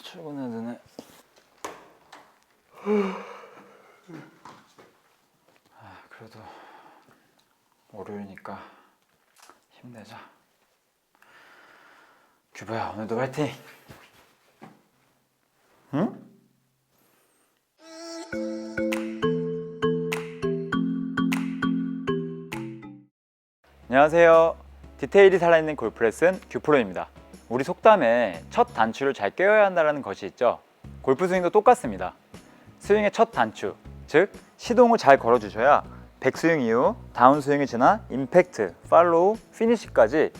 출근해야 되네. 그래도 월요일이니까 힘내자. 규보야, 오늘도 화이팅! 응? 안녕하세요. 디테일이 살아있는 골프레슨 규프로입니다. 우리 속담에 첫 단추를 잘 꿰어야 한다는 것이 있죠. 골프 스윙도 똑같습니다. 스윙의 첫 단추, 즉 시동을 잘 걸어주셔야 백스윙 이후 다운스윙이 지나 임팩트, 팔로우, 피니시까지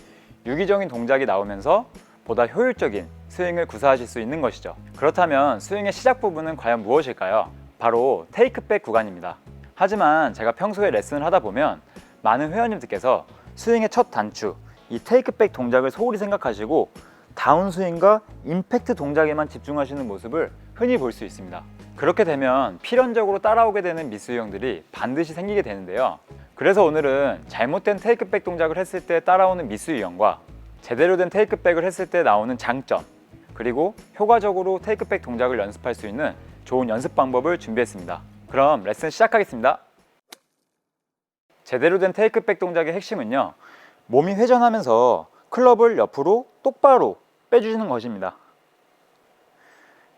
유기적인 동작이 나오면서 보다 효율적인 스윙을 구사하실 수 있는 것이죠. 그렇다면 스윙의 시작 부분은 과연 무엇일까요? 바로 테이크백 구간입니다. 하지만 제가 평소에 레슨을 하다 보면 많은 회원님들께서 스윙의 첫 단추, 이 테이크백 동작을 소홀히 생각하시고 다운스윙과 임팩트 동작에만 집중하시는 모습을 흔히 볼 수 있습니다. 그렇게 되면 필연적으로 따라오게 되는 미스 유형들이 반드시 생기게 되는데요. 그래서 오늘은 잘못된 테이크백 동작을 했을 때 따라오는 미스 유형과 제대로 된 테이크백을 했을 때 나오는 장점, 그리고 효과적으로 테이크백 동작을 연습할 수 있는 좋은 연습 방법을 준비했습니다. 그럼 레슨 시작하겠습니다. 제대로 된 테이크백 동작의 핵심은요, 몸이 회전하면서 클럽을 옆으로 똑바로 빼주시는 것입니다.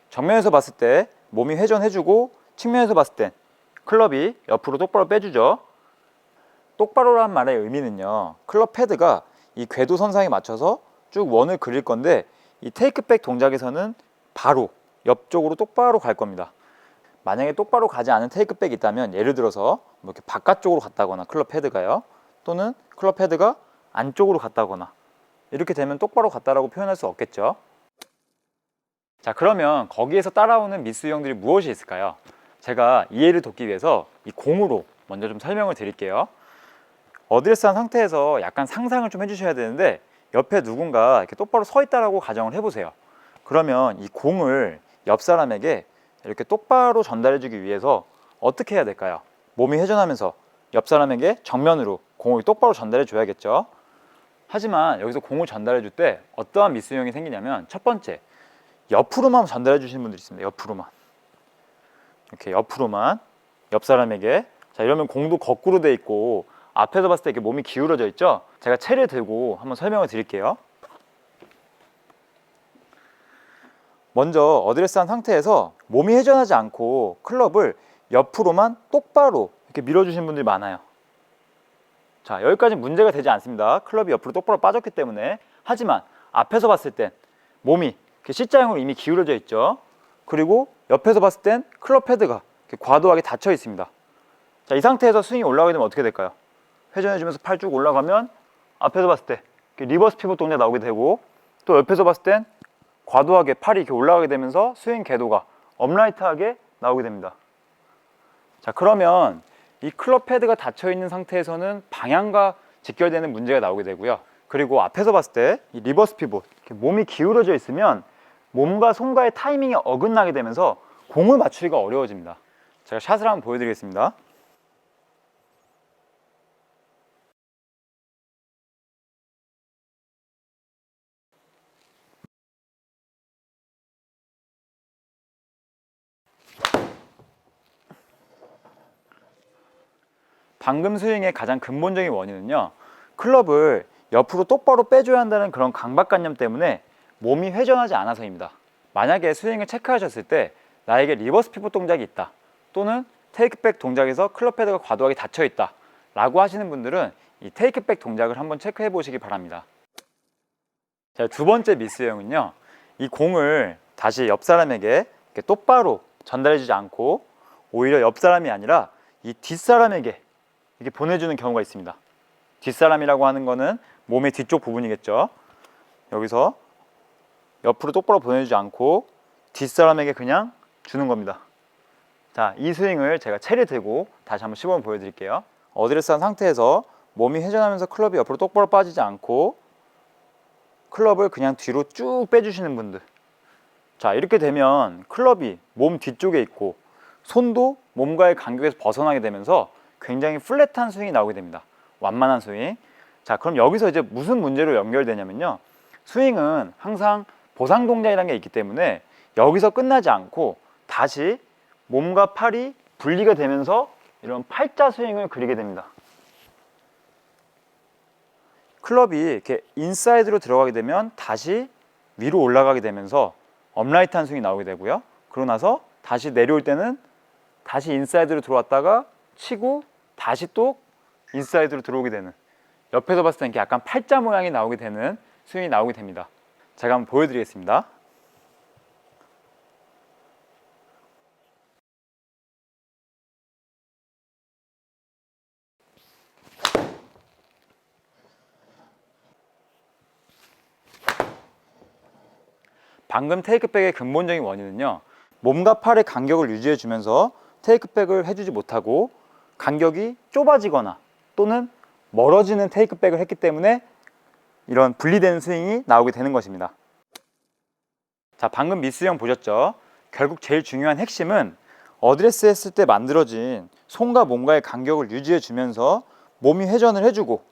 정면에서 봤을 때 몸이 회전해주고, 측면에서 봤을 땐 클럽이 옆으로 똑바로 빼주죠. 똑바로란 말의 의미는요, 클럽 패드가 이 궤도 선상에 맞춰서 쭉 원을 그릴 건데, 이 테이크백 동작에서는 바로 옆쪽으로 똑바로 갈 겁니다. 만약에 똑바로 가지 않은 테이크백이 있다면, 예를 들어서 뭐 이렇게 바깥쪽으로 갔다거나 클럽 패드가요, 또는 클럽 패드가 안쪽으로 갔다거나, 이렇게 되면 똑바로 갔다라고 표현할 수 없겠죠. 자, 그러면 거기에서 따라오는 미스 유형들이 무엇이 있을까요? 제가 이해를 돕기 위해서 이 공으로 먼저 좀 설명을 드릴게요. 어드레스한 상태에서 약간 상상을 좀 해주셔야 되는데, 옆에 누군가 이렇게 똑바로 서 있다라고 가정을 해보세요. 그러면 이 공을 옆 사람에게 이렇게 똑바로 전달해주기 위해서 어떻게 해야 될까요? 몸이 회전하면서 옆 사람에게 정면으로 공을 똑바로 전달해 줘야겠죠. 하지만 여기서 공을 전달해 줄 때 어떠한 미스 유형이 생기냐면, 첫 번째, 옆으로만 전달해 주시는 분들이 있습니다. 옆으로만, 이렇게 옆으로만 옆 사람에게. 자, 이러면 공도 거꾸로 돼 있고 앞에서 봤을 때 이렇게 몸이 기울어져 있죠. 제가 채를 들고 한번 설명을 드릴게요. 먼저 어드레스한 상태에서 몸이 회전하지 않고 클럽을 옆으로만 똑바로 이렇게 밀어주시는 분들이 많아요. 자, 여기까지 문제가 되지 않습니다. 클럽이 옆으로 똑바로 빠졌기 때문에. 하지만 앞에서 봤을 땐 몸이 C자형으로 이미 기울어져 있죠. 그리고 옆에서 봤을 땐 클럽 패드가 과도하게 닫혀 있습니다. 자, 이 상태에서 스윙이 올라가게 되면 어떻게 될까요? 회전해주면서 팔 쭉 올라가면 앞에서 봤을 때 리버스 피봇 동작 나오게 되고, 또 옆에서 봤을 땐 과도하게 팔이 이렇게 올라가게 되면서 스윙 궤도가 업라이트하게 나오게 됩니다. 자, 그러면 이 클럽 패드가 닫혀 있는 상태에서는 방향과 직결되는 문제가 나오게 되고요. 그리고 앞에서 봤을 때 이 리버스 피봇, 몸이 기울어져 있으면 몸과 손과의 타이밍이 어긋나게 되면서 공을 맞추기가 어려워집니다. 제가 샷을 한번 보여드리겠습니다. 방금 스윙의 가장 근본적인 원인은요, 클럽을 옆으로 똑바로 빼줘야 한다는 그런 강박관념 때문에 몸이 회전하지 않아서입니다. 만약에 스윙을 체크하셨을 때 나에게 리버스 피봇 동작이 있다, 또는 테이크백 동작에서 클럽 패드가 과도하게 닫혀 있다 라고 하시는 분들은 이 테이크백 동작을 한번 체크해 보시기 바랍니다. 자, 두 번째 미스 유형은요, 이 공을 다시 옆 사람에게 이렇게 똑바로 전달해 주지 않고 오히려 옆 사람이 아니라 이 뒷사람에게 이렇게 보내주는 경우가 있습니다. 뒷사람이라고 하는 거는 몸의 뒤쪽 부분이겠죠. 여기서 옆으로 똑바로 보내주지 않고 뒷사람에게 그냥 주는 겁니다. 자, 이 스윙을 제가 채를 들고 다시 한번 시범을 보여드릴게요. 어드레스한 상태에서 몸이 회전하면서 클럽이 옆으로 똑바로 빠지지 않고 클럽을 그냥 뒤로 쭉 빼주시는 분들. 자, 이렇게 되면 클럽이 몸 뒤쪽에 있고 손도 몸과의 간격에서 벗어나게 되면서 굉장히 플랫한 스윙이 나오게 됩니다. 완만한 스윙. 자, 그럼 여기서 이제 무슨 문제로 연결되냐면요, 스윙은 항상 보상 동작이라는 게 있기 때문에 여기서 끝나지 않고 다시 몸과 팔이 분리가 되면서 이런 팔자 스윙을 그리게 됩니다. 클럽이 이렇게 인사이드로 들어가게 되면 다시 위로 올라가게 되면서 업라이트한 스윙이 나오게 되고요. 그러고 나서 다시 내려올 때는 다시 인사이드로 들어왔다가 치고 다시 또 인사이드로 들어오게 되는, 옆에서 봤을 때 이렇게 약간 팔자 모양이 나오게 되는 스윙이 나오게 됩니다. 제가 한번 보여드리겠습니다. 방금 테이크백의 근본적인 원인은요, 몸과 팔의 간격을 유지해 주면서 테이크백을 해주지 못하고 간격이 좁아지거나 또는 멀어지는 테이크백을 했기 때문에 이런 분리되는 스윙이 나오게 되는 것입니다. 자, 방금 미스형 보셨죠? 결국 제일 중요한 핵심은 어드레스 했을 때 만들어진 손과 몸과의 간격을 유지해 주면서 몸이 회전을 해주고,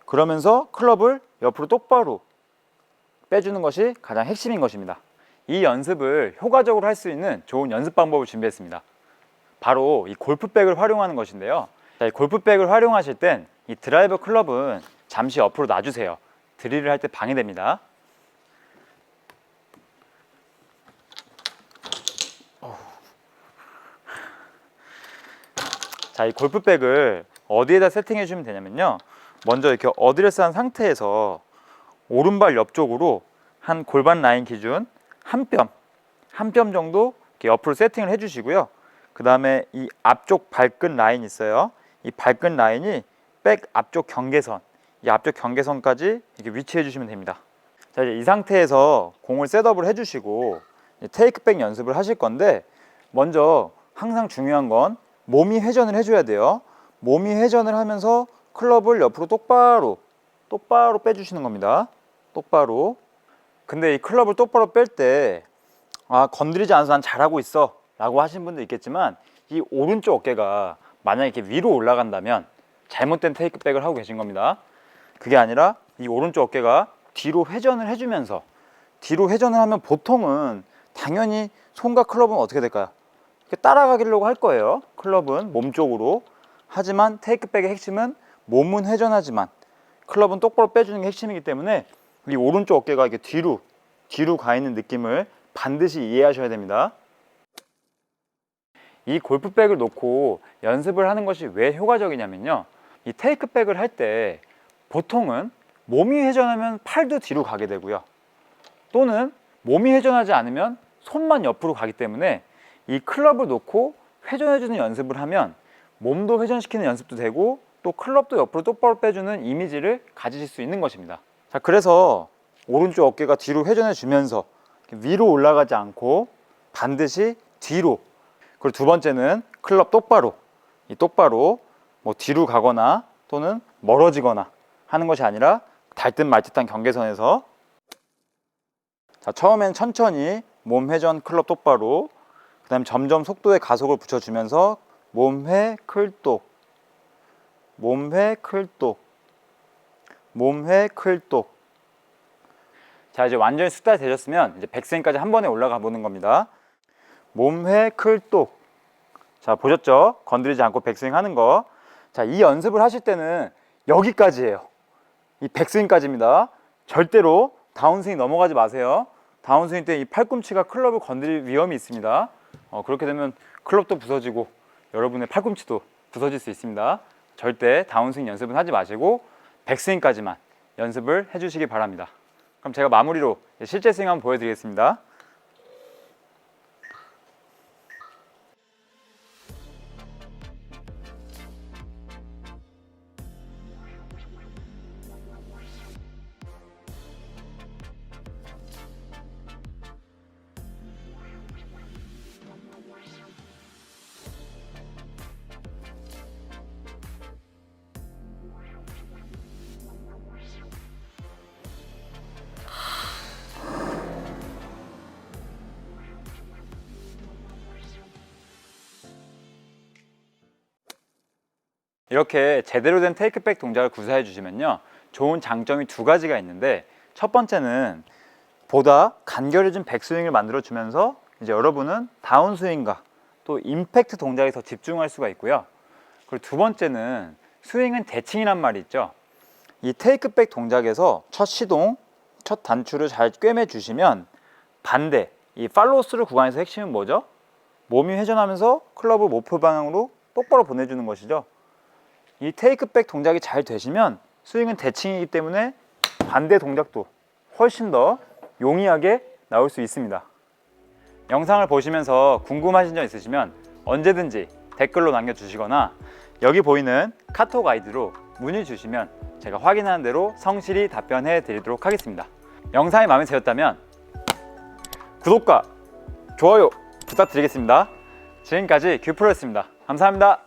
그러면서 클럽을 옆으로 똑바로 빼주는 것이 가장 핵심인 것입니다. 이 연습을 효과적으로 할 수 있는 좋은 연습 방법을 준비했습니다. 바로 이 골프백을 활용하는 것인데요. 자, 이 골프백을 활용하실 땐 이 드라이버 클럽은 잠시 옆으로 놔주세요. 드릴을 할 때 방해됩니다. 자, 이 골프백을 어디에다 세팅해 주면 되냐면요, 먼저 이렇게 어드레스한 상태에서 오른발 옆쪽으로 한 골반 라인 기준 한 뼘 정도 이렇게 옆으로 세팅을 해주시고요. 그 다음에 이 앞쪽 발끝 라인 있어요. 이 발끝 라인이 백 앞쪽 경계선, 이 앞쪽 경계선까지 이렇게 위치해 주시면 됩니다. 자, 이제 이 상태에서 공을 셋업을 해주시고 테이크백 연습을 하실 건데, 먼저 항상 중요한 건 몸이 회전을 해줘야 돼요. 몸이 회전을 하면서 클럽을 옆으로 똑바로 빼주시는 겁니다. 똑바로. 근데 이 클럽을 똑바로 뺄 때 건드리지 않아서 난 잘하고 있어 라고 하신 분도 있겠지만, 이 오른쪽 어깨가 만약에 이렇게 위로 올라간다면 잘못된 테이크백을 하고 계신 겁니다. 그게 아니라 이 오른쪽 어깨가 뒤로 회전을 해주면서, 뒤로 회전을 하면 보통은 당연히 손과 클럽은 어떻게 될까요? 이렇게 따라가려고 할 거예요. 클럽은 몸쪽으로. 하지만 테이크백의 핵심은 몸은 회전하지만 클럽은 똑바로 빼주는 게 핵심이기 때문에 이 오른쪽 어깨가 이렇게 뒤로 가 있는 느낌을 반드시 이해하셔야 됩니다. 이 골프백을 놓고 연습을 하는 것이 왜 효과적이냐면요, 이 테이크백을 할 때 보통은 몸이 회전하면 팔도 뒤로 가게 되고요, 또는 몸이 회전하지 않으면 손만 옆으로 가기 때문에 이 클럽을 놓고 회전해주는 연습을 하면 몸도 회전시키는 연습도 되고 또 클럽도 옆으로 똑바로 빼주는 이미지를 가지실 수 있는 것입니다. 자, 그래서 오른쪽 어깨가 뒤로 회전해 주면서 위로 올라가지 않고 반드시 뒤로, 그리고 두 번째는 클럽 똑바로, 이 똑바로 뭐 뒤로 가거나 또는 멀어지거나 하는 것이 아니라 닿듯 말듯한 경계선에서, 자, 처음엔 천천히 몸 회전 클럽 똑바로, 그 다음에 점점 속도의 가속을 붙여주면서 몸회 클똑, 몸회 클똑, 몸회 클똑. 자, 이제 완전히 숙달이 되셨으면 이제 백스윙까지 한 번에 올라가 보는 겁니다. 몸회 클똑. 자, 보셨죠? 건드리지 않고 백스윙 하는 거. 자, 이 연습을 하실 때는 여기까지예요. 이 백스윙까지입니다. 절대로 다운스윙 넘어가지 마세요. 다운스윙 때 이 팔꿈치가 클럽을 건드릴 위험이 있습니다. 그렇게 되면 클럽도 부서지고 여러분의 팔꿈치도 부서질 수 있습니다. 절대 다운스윙 연습은 하지 마시고 백스윙까지만 연습을 해주시기 바랍니다. 그럼 제가 마무리로 실제 스윙 한번 보여드리겠습니다. 이렇게 제대로 된 테이크백 동작을 구사해 주시면요, 좋은 장점이 두 가지가 있는데, 첫 번째는 보다 간결해진 백스윙을 만들어 주면서 이제 여러분은 다운스윙과 또 임팩트 동작에 더 집중할 수가 있고요. 그리고 두 번째는 스윙은 대칭이란 말이 있죠. 이 테이크백 동작에서 첫 시동, 첫 단추를 잘 꿰매 주시면 반대, 이 팔로우스루 구간에서 핵심은 뭐죠? 몸이 회전하면서 클럽을 목표 방향으로 똑바로 보내주는 것이죠. 이 테이크백 동작이 잘 되시면 스윙은 대칭이기 때문에 반대 동작도 훨씬 더 용이하게 나올 수 있습니다. 영상을 보시면서 궁금하신 점 있으시면 언제든지 댓글로 남겨주시거나 여기 보이는 카톡 아이디로 문의 주시면 제가 확인하는 대로 성실히 답변해 드리도록 하겠습니다. 영상이 마음에 드셨다면 구독과 좋아요 부탁드리겠습니다. 지금까지 큐프로였습니다. 감사합니다.